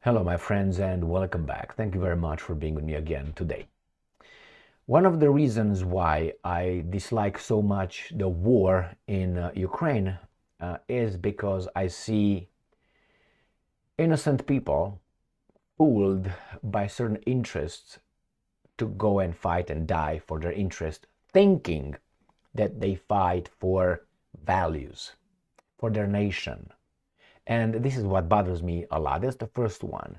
Hello, my friends, and welcome back. Thank you very much for being with me again today. One of the reasons why I dislike so much the war in Ukraine is because I see innocent people fooled by certain interests to go and fight and die for their interest, thinking that they fight for values, for their nation. And this is what bothers me a lot. That's the first one.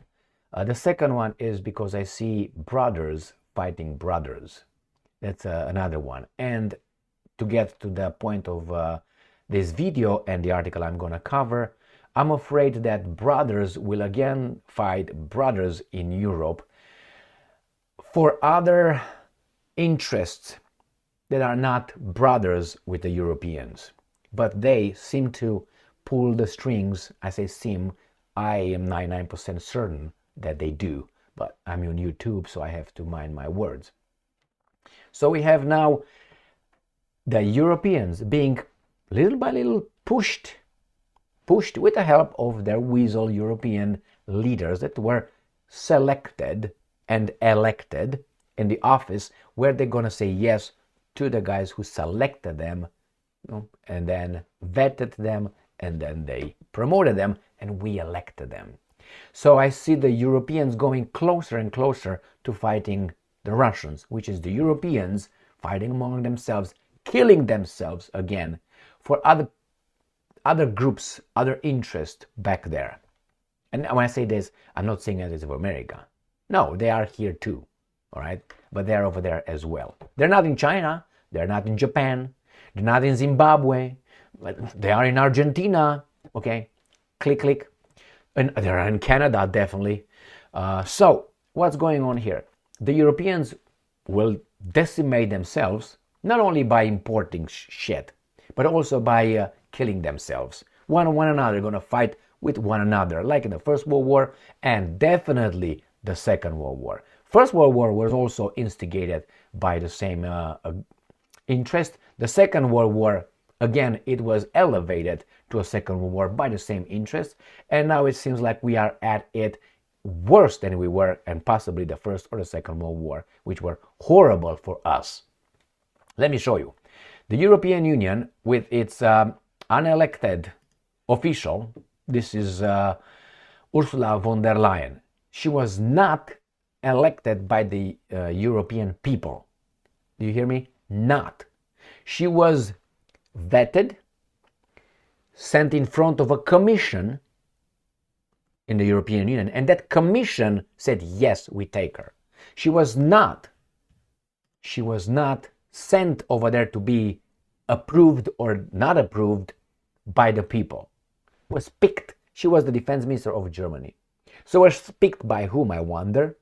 The second one is because I see brothers fighting brothers. That's another one. And to get to the point of this video and the article I'm going to cover, I'm afraid that brothers will again fight brothers in Europe for other interests that are not brothers with the Europeans. But they seem to pull the strings. I say seem, I am 99% certain that they do, but I'm on YouTube, so I have to mind my words. So we have now the Europeans being little by little pushed with the help of their weasel European leaders that were selected and elected in the office, where they're going to say yes to the guys who selected them, and then vetted them, and then they promoted them, and we elected them. So I see the Europeans going closer and closer to fighting the Russians, which is the Europeans fighting among themselves, killing themselves again for other groups, other interests back there. And when I say this, I'm not saying it is of America. No, they are here too, all right? But they're over there as well. They're not in China, they're not in Japan, they're not in Zimbabwe, they are in Argentina, okay? Click, click. And they're in Canada, definitely. So what's going on here? The Europeans will decimate themselves, not only by importing shit, but also by killing themselves. One another, going to fight with one another, like in the First World War and definitely the Second World War. First World War was also instigated by the same interest. The Second World War, again, it was elevated to a Second World War by the same interest, and now it seems like we are at it worse than we were, and possibly the First or the Second World War, which were horrible for us. Let me show you. The European Union, with its unelected official, this is Ursula von der Leyen. She was not elected by the European people. Do you hear me? Not. She was vetted, sent in front of a commission in the European Union, and that commission said, yes, we take her. She was not sent over there to be approved or not approved by the people. Was picked. She was the defense minister of Germany. So was picked by whom, I wonder?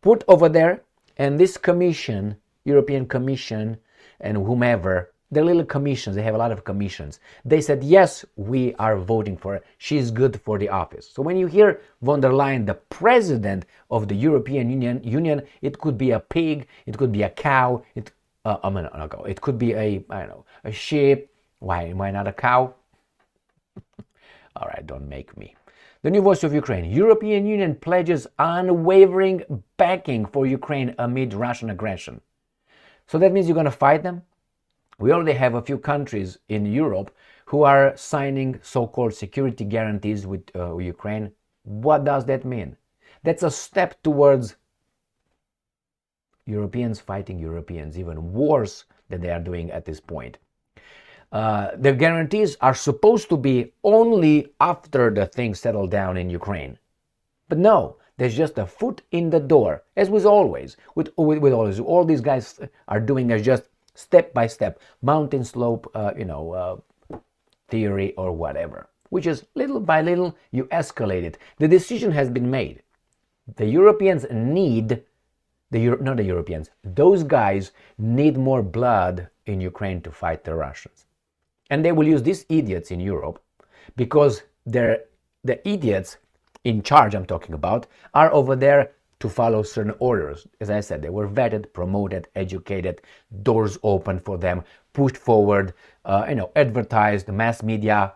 Put over there, and this commission, European Commission, and whomever, the little commissions, they have a lot of commissions. They said, yes, we are voting for her. She's good for the office. So when you hear von der Leyen, the president of the European Union, it could be a pig, it could be a cow, it could be a sheep. Why not a cow? All right, don't make me. The new voice of Ukraine. European Union pledges unwavering backing for Ukraine amid Russian aggression. So that means you're going to fight them? We already have a few countries in Europe who are signing so-called security guarantees with Ukraine. What does that mean? That's a step towards Europeans fighting Europeans, even worse than they are doing at this point. The guarantees are supposed to be only after the things settle down in Ukraine. But no, there's just a foot in the door, as with always. With always, all these guys are doing is just step by step, mountain slope, theory or whatever, which is little by little you escalate it. The decision has been made. The Europeans need, not the Europeans, those guys need more blood in Ukraine to fight the Russians. And they will use these idiots in Europe because the idiots in charge I'm talking about are over there to follow certain orders. As I said, they were vetted, promoted, educated, doors opened for them, pushed forward, advertised, mass media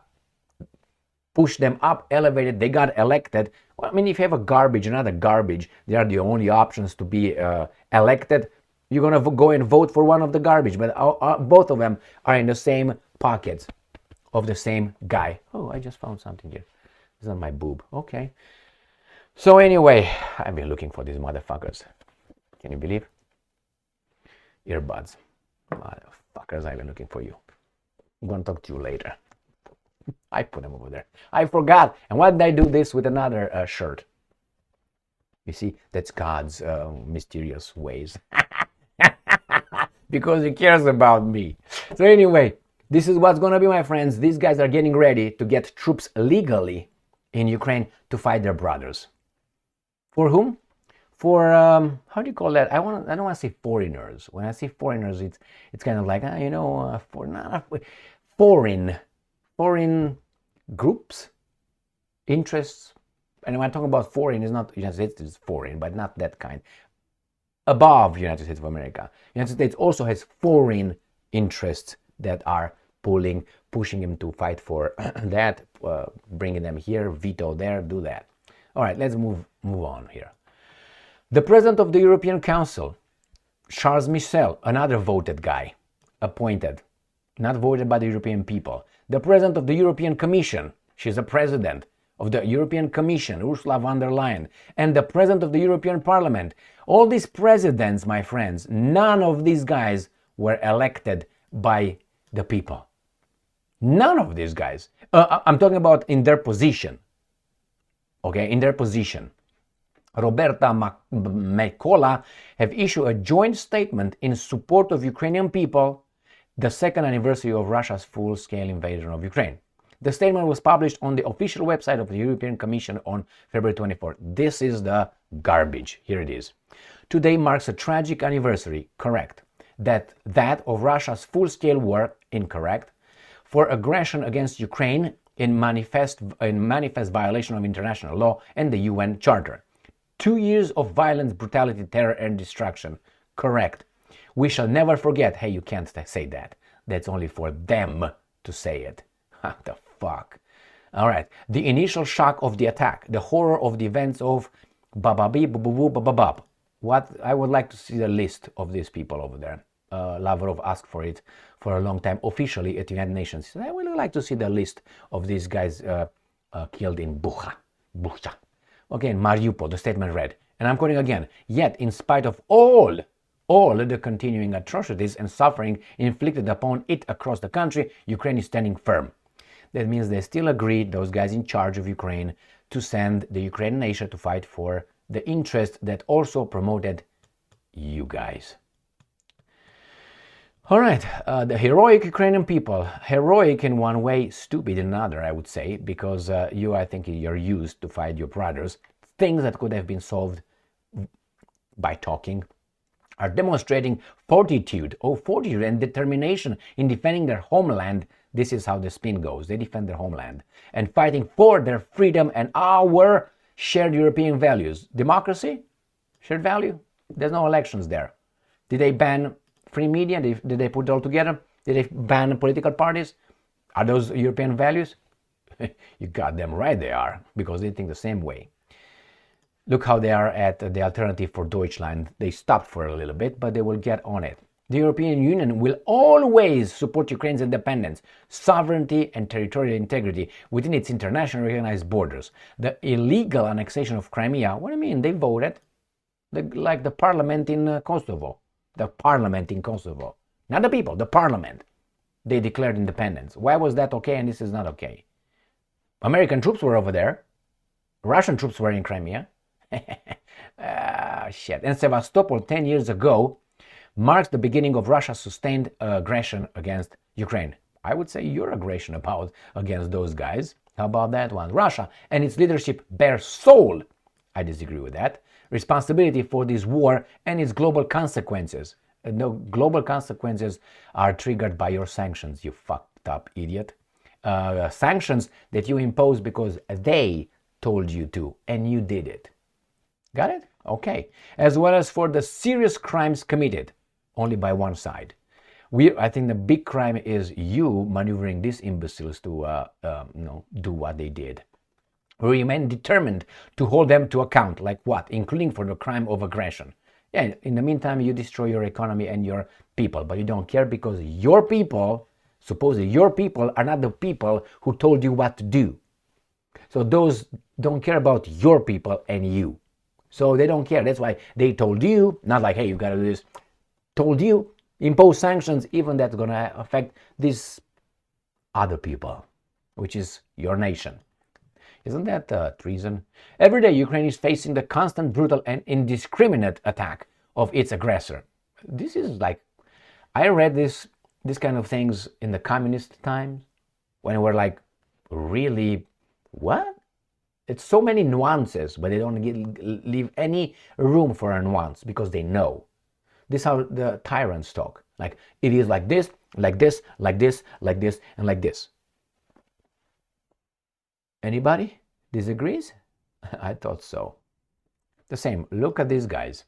push them up, elevated, they got elected. Well, I mean, if you have a garbage, another garbage, they are the only options to be elected. You're going to go and vote for one of the garbage, but both of them are in the same pockets of the same guy. Oh, I just found something here. It's not my boob. Okay. So anyway, I've been looking for these motherfuckers. Can you believe? Earbuds. Motherfuckers, I've been looking for you. I'm going to talk to you later. I put them over there. I forgot. And why did I do this with another shirt? You see, that's God's mysterious ways. Because he cares about me. So anyway, this is what's going to be, my friends. These guys are getting ready to get troops legally in Ukraine to fight their brothers. For whom? For, how do you call that? I don't want to say foreigners. When I say foreigners, it's kind of like, foreign groups, interests. And when I talk about foreign, it's not United States, it's foreign, but not that kind. Above United States of America. United States also has foreign interests that are pushing him to fight for that, bringing them here, veto there, do that. All right, let's move on here. The president of the European Council, Charles Michel, another voted guy, appointed, not voted by the European people. The president of the European Commission, she's a president of the European Commission, Ursula von der Leyen, and the president of the European Parliament. All these presidents, my friends, none of these guys were elected by the people. None of these guys. I'm talking about in their position. Okay, in their position. Roberta Mekola have issued a joint statement in support of Ukrainian people, the second anniversary of Russia's full-scale invasion of Ukraine. The statement was published on the official website of the European Commission on February 24th. This is the garbage. Here it is. Today marks a tragic anniversary, correct. That of Russia's full-scale war, incorrect. For aggression against Ukraine in manifest violation of international law and the UN Charter. 2 years of violence, brutality, terror, and destruction. Correct. We shall never forget. Hey, you can't say that. That's only for them to say it. What the fuck? All right. The initial shock of the attack, the horror of the events of babab. What I would like to see the list of these people over there. Lavrov asked for it for a long time officially at the United Nations. I would like to see the list of these guys killed in Bucha. Okay, in Mariupol, the statement read, and I'm quoting again, yet in spite of all the continuing atrocities and suffering inflicted upon it across the country, Ukraine is standing firm. That means they still agreed, those guys in charge of Ukraine, to send the Ukrainian nation to fight for the interest that also promoted you guys. All right, the heroic Ukrainian people, heroic in one way, stupid in another, I would say, because I think you're used to fight your brothers. Things that could have been solved by talking are demonstrating fortitude and determination in defending their homeland. This is how the spin goes. They defend their homeland and fighting for their freedom and our shared European values. Democracy, shared value. There's no elections there. Did they ban free media? Did they put it all together? Did they ban political parties? Are those European values? You got them right, they are, because they think the same way. Look how they are at the Alternative for Deutschland. They stopped for a little bit, but they will get on it. The European Union will always support Ukraine's independence, sovereignty, and territorial integrity within its internationally recognized borders. The illegal annexation of Crimea, what do you mean? They voted. Like the parliament in Kosovo. The parliament in Kosovo. Not the people, the parliament. They declared independence. Why was that okay and this is not okay? American troops were over there. Russian troops were in Crimea. Shit. And Sevastopol 10 years ago marks the beginning of Russia's sustained aggression against Ukraine. I would say your aggression against those guys. How about that one? Russia and its leadership bear sole, I disagree with that, responsibility for this war and its global consequences. No, global consequences are triggered by your sanctions, you fucked up idiot. Sanctions that you impose because they told you to, and you did it. Got it? Okay. As well as for the serious crimes committed only by one side. I think the big crime is you maneuvering these imbeciles to do what they did. We remain determined to hold them to account, like what? Including for the crime of aggression. Yeah, in the meantime, you destroy your economy and your people, but you don't care because your people, supposedly your people, are not the people who told you what to do. So those don't care about your people and you. So they don't care. That's why they told you, not like, hey, you gotta do this. Told you, impose sanctions, even that's gonna affect these other people, which is your nation. Isn't that treason? Every day, Ukraine is facing the constant, brutal, and indiscriminate attack of its aggressor. This is like, I read this kind of things in the communist times when we're like, really, what? It's so many nuances, but they don't leave any room for a nuance because they know. This is how the tyrants talk. Like, it is like this, like this, like this, like this, and like this. Anybody disagrees? I thought so. The same. Look at these guys.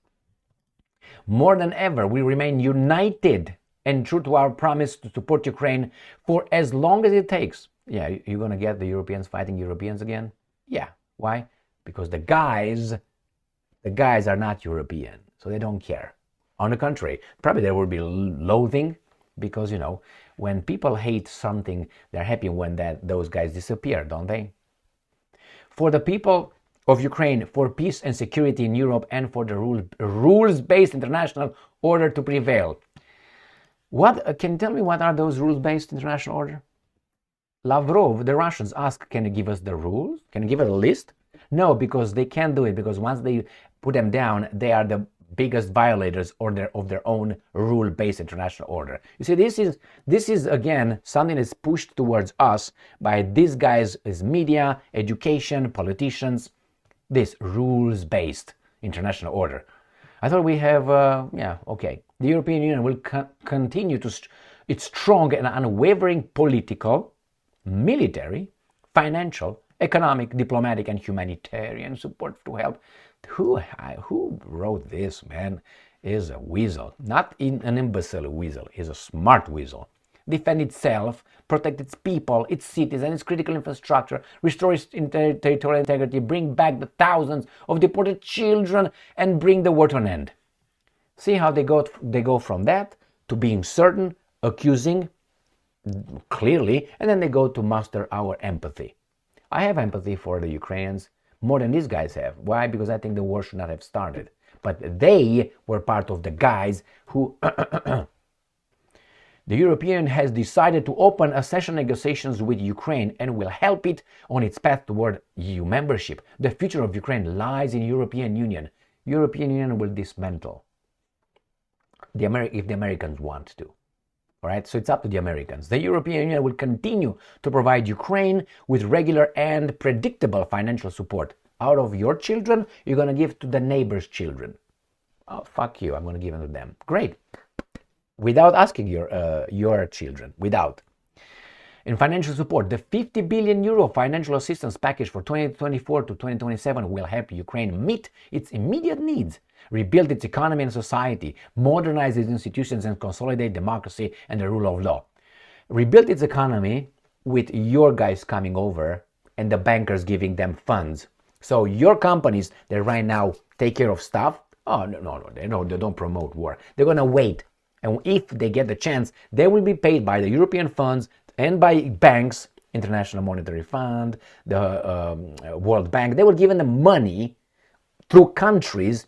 More than ever, we remain united and true to our promise to support Ukraine for as long as it takes. Yeah, you're going to get the Europeans fighting Europeans again? Yeah. Why? Because the guys are not European, so they don't care. On the contrary, probably there will be loathing because, when people hate something, they're happy when those guys disappear, don't they? For the people of Ukraine, for peace and security in Europe, and for the rules-based international order to prevail. Can you tell me what are those rules-based international order? Lavrov, the Russians, asked, can you give us the rules? Can you give us a list? No, because they can't do it, because once they put them down, they are the biggest violators of their own rule-based international order. You see, this is again something that's pushed towards us by these guys as media, education, politicians, this rules-based international order. I thought we have, okay. The European Union will continue its strong and unwavering political, military, financial, economic, diplomatic, and humanitarian support to help. Who wrote this, man, is a weasel. Not an imbecile weasel, is a smart weasel. Defend itself, protect its people, its cities, and its critical infrastructure, restore its territorial integrity, bring back the thousands of deported children, and bring the war to an end. See how they go from that to being certain, accusing, clearly, and then they go to muster our empathy. I have empathy for the Ukrainians more than these guys have. Why? Because I think the war should not have started. But they were part of the guys who... The European has decided to open accession negotiations with Ukraine and will help it on its path toward EU membership. The future of Ukraine lies in European Union. European Union will dismantle if the Americans want to. All right, so it's up to the Americans. The European Union will continue to provide Ukraine with regular and predictable financial support. Out of your children, you're going to give to the neighbor's children. Oh, fuck you, I'm going to give them to them. Great. Without asking your children, without. In financial support, the 50 billion euro financial assistance package for 2024 to 2027 will help Ukraine meet its immediate needs, rebuild its economy and society, modernize its institutions, and consolidate democracy and the rule of law. Rebuild its economy with your guys coming over and the bankers giving them funds. So your companies that right now take care of stuff, they don't promote war. They're going to wait. And if they get the chance, they will be paid by the European funds and by banks, International Monetary Fund, the World Bank. They will give them money through countries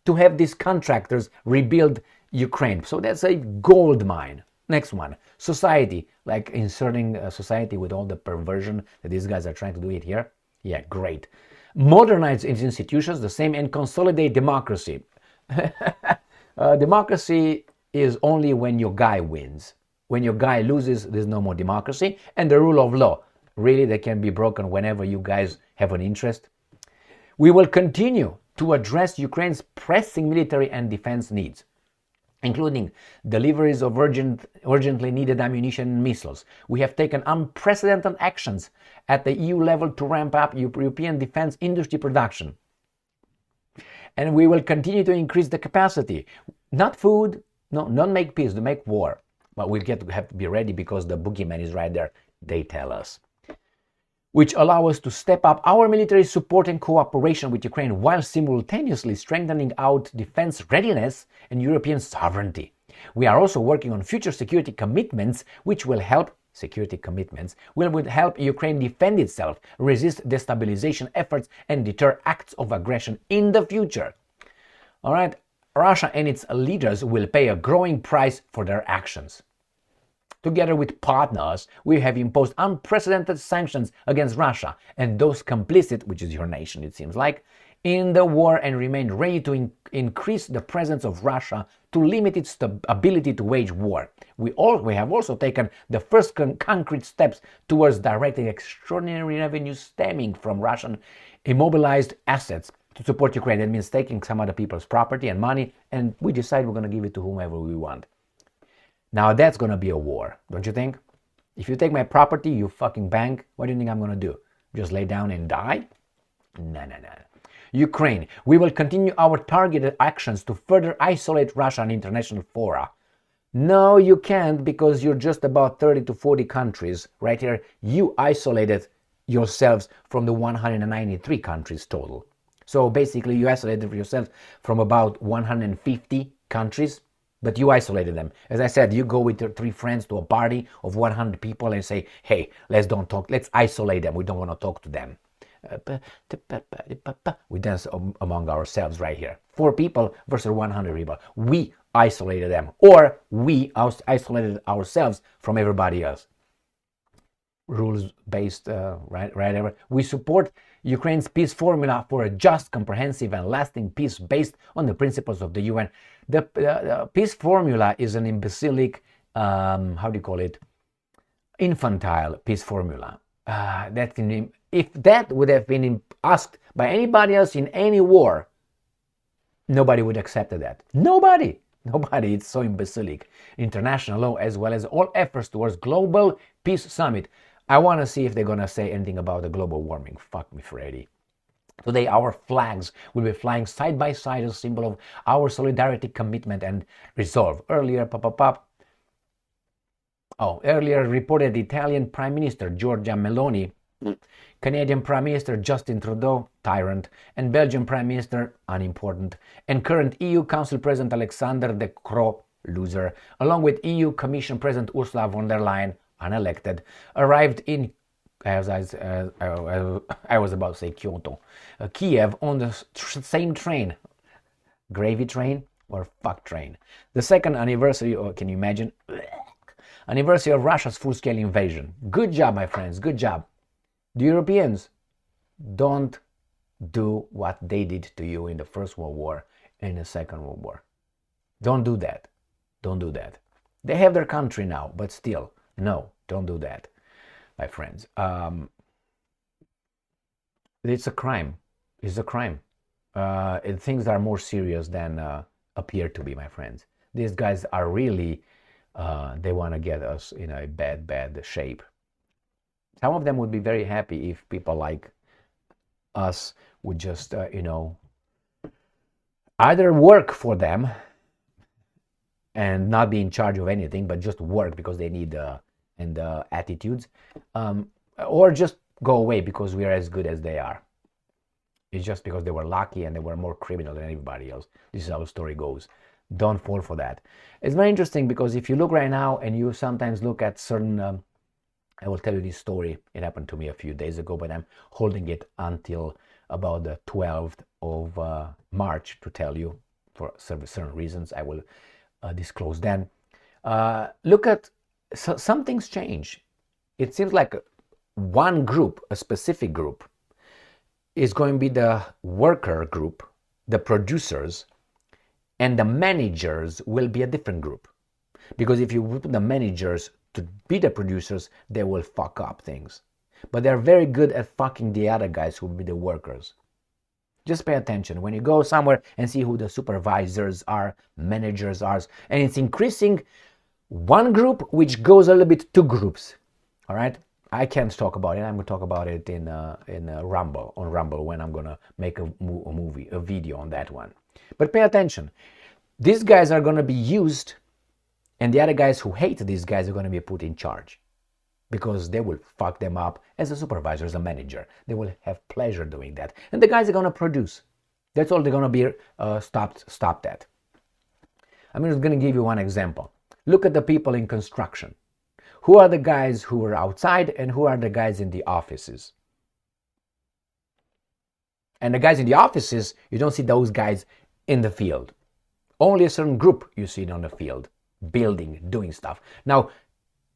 to have these contractors rebuild Ukraine. So that's a gold mine. Next one, society, like inserting society with all the perversion that these guys are trying to do it here. Yeah, great. Modernize its institutions, the same, and consolidate democracy. Democracy is only when your guy wins. When your guy loses, there's no more democracy. And the rule of law, really, they can be broken whenever you guys have an interest. We will continue to address Ukraine's pressing military and defense needs, including deliveries of urgently needed ammunition and missiles. We have taken unprecedented actions at the EU level to ramp up European defense industry production. And we will continue to increase the capacity. Not food, no, not make peace, to make war. But we have to be ready because the boogeyman is right there, they tell us. Which allow us to step up our military support and cooperation with Ukraine while simultaneously strengthening our defense readiness and European sovereignty. We are also working on future security commitments which will help Ukraine defend itself, resist destabilization efforts, and deter acts of aggression in the future. All right, Russia and its leaders will pay a growing price for their actions. Together with partners, we have imposed unprecedented sanctions against Russia and those complicit, which is your nation it seems like, in the war, and remain ready to increase the presence of Russia to limit its ability to wage war. We have also taken the first concrete steps towards directing extraordinary revenue stemming from Russian immobilized assets to support Ukraine. That means taking some other people's property and money, and we decide we're going to give it to whomever we want. Now that's going to be a war, don't you think? If you take my property, you fucking bank, what do you think I'm going to do? Just lay down and die? No. Ukraine, we will continue our targeted actions to further isolate Russia in international fora. No, you can't, because you're just about 30 to 40 countries. Right here, you isolated yourselves from the 193 countries total. So basically, you isolated yourself from about 150 countries. But you isolated them. As I said, you go with your 3 friends to a party of 100 people and say, hey, let's isolate them. We don't want to talk to them. We dance among ourselves right here. 4 people versus 100 people. We isolated them, or we isolated ourselves from everybody else. Rules-based, right? We support Ukraine's peace formula for a just, comprehensive, and lasting peace based on the principles of the UN. The peace formula is an imbecilic, infantile peace formula. If that would have been asked by anybody else in any war, nobody would accept that. Nobody. It's so imbecilic. International law, as well as all efforts towards global peace summit. I want to see if they're going to say anything about the global warming. Fuck me, Freddy. Today, our flags will be flying side by side as a symbol of our solidarity, commitment, and resolve. Earlier reported Italian Prime Minister Giorgia Meloni, Canadian Prime Minister Justin Trudeau, tyrant, and Belgian Prime Minister, unimportant, and current EU Council President Alexander De Croo, loser, along with EU Commission President Ursula von der Leyen, unelected, arrived in, as I was about to say Kyoto, Kiev on the same train, gravy train or fuck train. The second anniversary, or can you imagine, anniversary of Russia's full-scale invasion. Good job, my friends, good job. The Europeans, don't do what they did to you in the First World War and the Second World War. Don't do that. They have their country now, but still, no, don't do that, my friends. It's a crime. Things are more serious than appear to be, my friends. These guys are really, they want to get us in a bad shape. Some of them would be very happy if people like us would just, either work for them and not be in charge of anything, but just work because they need attitudes, or just go away because we are as good as they are. It's just because they were lucky and they were more criminal than everybody else. This is how the story goes. Don't fall for that. It's very interesting because if you look right now and you sometimes look at certain, I will tell you this story. It happened to me a few days ago, but I'm holding it until about the 12th of March to tell you for certain reasons. I will disclose then. Look at, some things change. It seems like one group, a specific group, is going to be the worker group, the producers, and the managers will be a different group. Because if you put the managers to be the producers, they will fuck up things. But they're very good at fucking the other guys who will be the workers. Just pay attention. When you go somewhere and see who the supervisors are, managers are, and it's increasing one group, which goes a little bit two groups. All right? I can't talk about it. I'm going to talk about it in Rumble, on Rumble, when I'm going to make a video on that one. But pay attention. These guys are going to be used And the other guys who hate these guys are going to be put in charge because they will fuck them up as a supervisor, as a manager. They will have pleasure doing that. And the guys are going to produce. That's all they're going to be stopped at. I'm just going to give you one example. Look at the people in construction. Who are the guys who are outside and who are the guys in the offices? And the guys in the offices, you don't see those guys in the field. Only a certain group you see on the field, building, doing stuff. Now,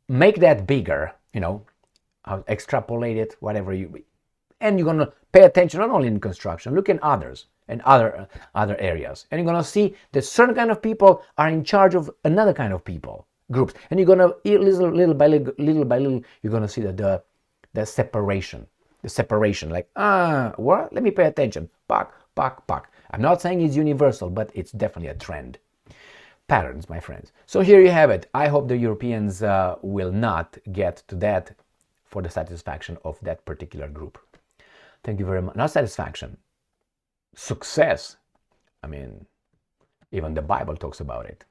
make that bigger, extrapolate it, whatever and you're going to pay attention not only in construction, look in others and other areas. And you're going to see that certain kind of people are in charge of another kind of people, groups. And you're going to, little by little, you're going to see that the separation. The separation, like, what? Let me pay attention. Puck. I'm not saying it's universal, but it's definitely a trend. Patterns, my friends. So here you have it. I hope the Europeans will not get to that for the satisfaction of that particular group. Thank you very much. Not satisfaction. Success. I mean, even the Bible talks about it.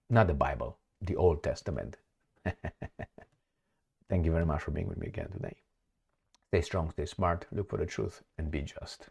Not the Bible, the Old Testament. Thank you very much for being with me again today. Stay strong, stay smart, look for the truth, and be just.